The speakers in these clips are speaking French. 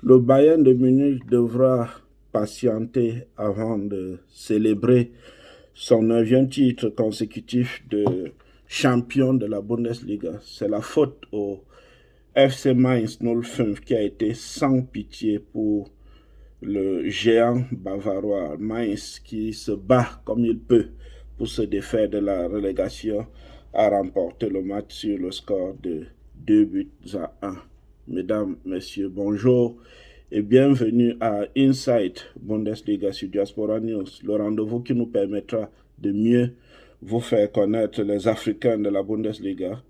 Le Bayern de Munich devra patienter avant de célébrer son 9e titre consécutif de champion de la Bundesliga. C'est la faute au FC Mainz 05 qui a été sans pitié pour le géant bavarois. Mainz qui se bat comme il peut pour se défaire de la relégation a remporté le match sur le score de 2-1. Mesdames, messieurs, bonjour et bienvenue à Inside Bundesliga sur Diaspora News, le rendez-vous qui nous permettra de mieux vous faire connaître les Africains de la Bundesliga,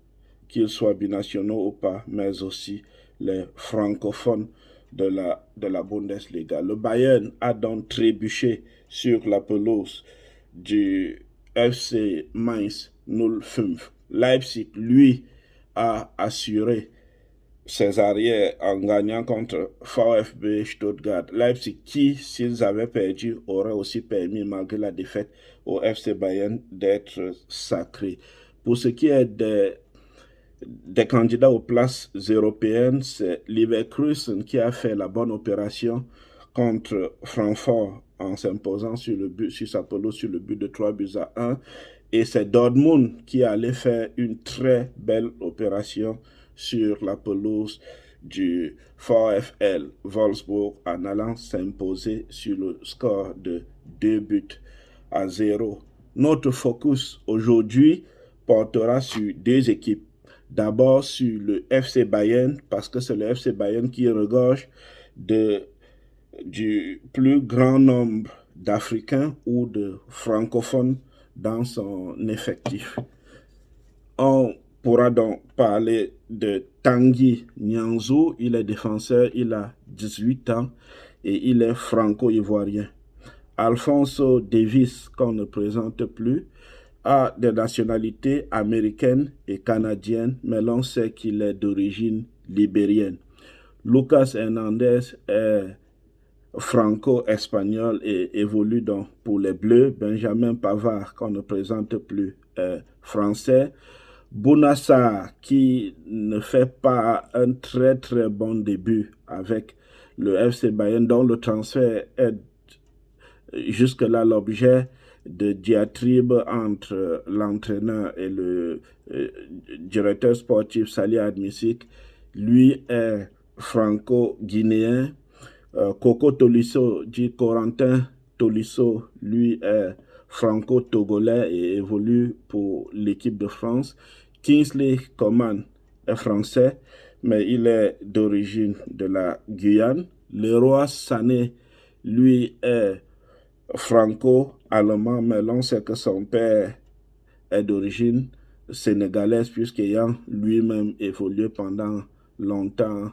qu'ils soient binationaux ou pas, mais aussi les francophones de la Bundesliga. Le Bayern a donc trébuché sur la pelouse du FC Mainz 05. Leipzig, lui, a assuré ses arrières en gagnant contre VfB Stuttgart. Leipzig, qui, s'ils avaient perdu, aurait aussi permis, malgré la défaite, au FC Bayern d'être sacré. Pour ce qui est des candidats aux places européennes, c'est Leverkusen qui a fait la bonne opération contre Francfort en s'imposant sur sa pelouse sur le but de 3-1. Et c'est Dortmund qui allait faire une très belle opération sur la pelouse du VfL Wolfsburg en allant s'imposer sur le score de 2-0. Notre focus aujourd'hui portera sur deux équipes. D'abord sur le FC Bayern, parce que c'est le FC Bayern qui regorge du plus grand nombre d'Africains ou de francophones dans son effectif. On pourra donc parler de Tanguy Nianzou. Il est défenseur, il a 18 ans et il est franco-ivoirien. Alphonso Davies, qu'on ne présente plus, a des nationalités américaines et canadiennes, mais l'on sait qu'il est d'origine libérienne. Lucas Hernandez est franco-espagnol et évolue donc pour les Bleus. Benjamin Pavard, qu'on ne présente plus, est français. Bouna Sarr, qui ne fait pas un très très bon début avec le FC Bayern, dont le transfert est jusque-là l'objet de diatribes entre l'entraîneur et le directeur sportif Salih Admissik. Lui est franco-guinéen. Coco Tolisso, dit Corentin Tolisso, lui est franco-togolais et évolue pour l'équipe de France. Kingsley Coman est français, mais il est d'origine de la Guyane. Leroy Sané, lui, est franco-allemand, mais l'on sait que son père est d'origine sénégalaise, puisqu'ayant lui-même évolué pendant longtemps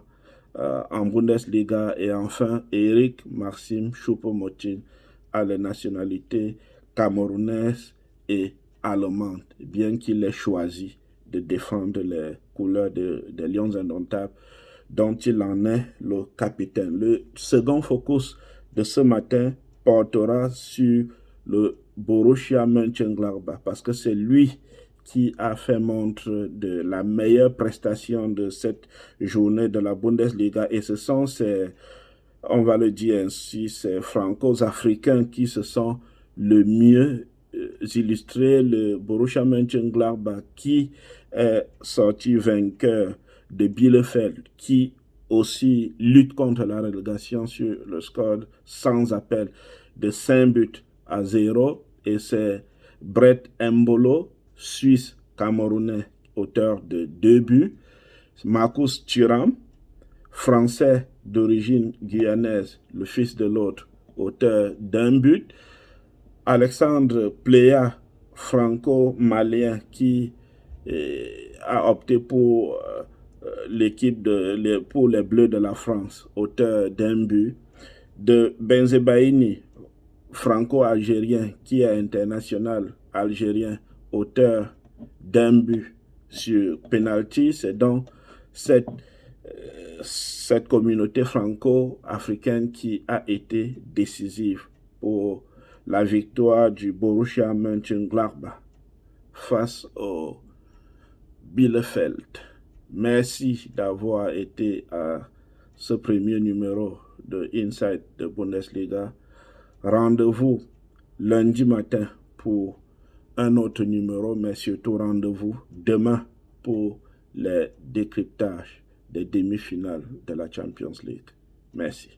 en Bundesliga. Et enfin, Eric Maxime Choupo-Moting a les nationalités camerounaise et allemande, bien qu'il ait choisi de défendre les couleurs des Lions indomptables, dont il en est le capitaine. Le second focus de ce matin portera sur le Borussia Mönchengladbach, parce que c'est lui qui a fait montre de la meilleure prestation de cette journée de la Bundesliga, et ce sont on va le dire ainsi, ces franco-africains qui se sont le mieux illustrés. Le Borussia Mönchengladbach qui est sorti vainqueur de Bielefeld, qui aussi lutte contre la relégation sur le score sans appel de 5-0, et c'est Brett Embolo, Suisse camerounais, auteur de 2 buts. Marcus Thuram, français d'origine guyanaise, le fils de l'autre, auteur d'1 but. Alexandre Plea, franco-malien, qui a opté pour l'équipe pour les Bleus de la France, auteur d'1 but. De Benzebaini, franco-algérien, qui est international algérien, auteur d'1 but sur penalty. C'est donc cette communauté franco-africaine qui a été décisive pour la victoire du Borussia Mönchengladbach face au Bielefeld. Merci d'avoir été à ce premier numéro de Inside de Bundesliga. Rendez-vous lundi matin pour un autre numéro, mais surtout rendez-vous demain pour les décryptages des demi-finales de la Champions League. Merci.